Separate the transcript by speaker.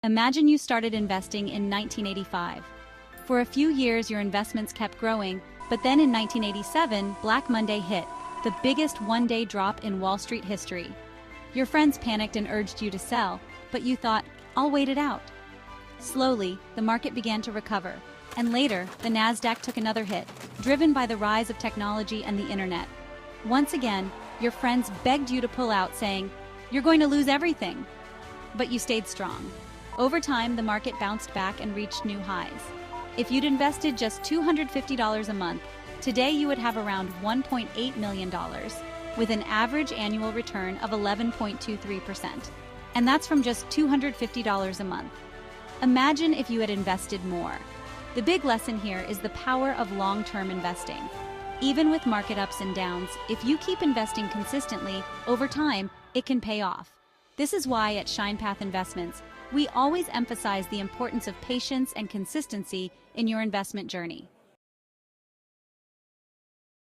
Speaker 1: Imagine you started investing in 1985. For a few years, your investments kept growing, but then in 1987, Black Monday hit, the biggest one-day drop in Wall Street history. Your friends panicked and urged you to sell, but you thought, I'll wait it out. Slowly, the market began to recover, and later, the NASDAQ took another hit, driven by the rise of technology and the internet. Once again, your friends begged you to pull out, saying, you're going to lose everything. But you stayed strong. Over time, the market bounced back and reached new highs. If you'd invested just $250 a month, today you would have around $1.8 million, with an average annual return of 11.23%. And that's from just $250 a month. Imagine if you had invested more. The big lesson here is the power of long-term investing. Even with market ups and downs, if you keep investing consistently, over time, it can pay off. This is why at ShinePath Investments, we always emphasize the importance of patience and consistency in your investment journey.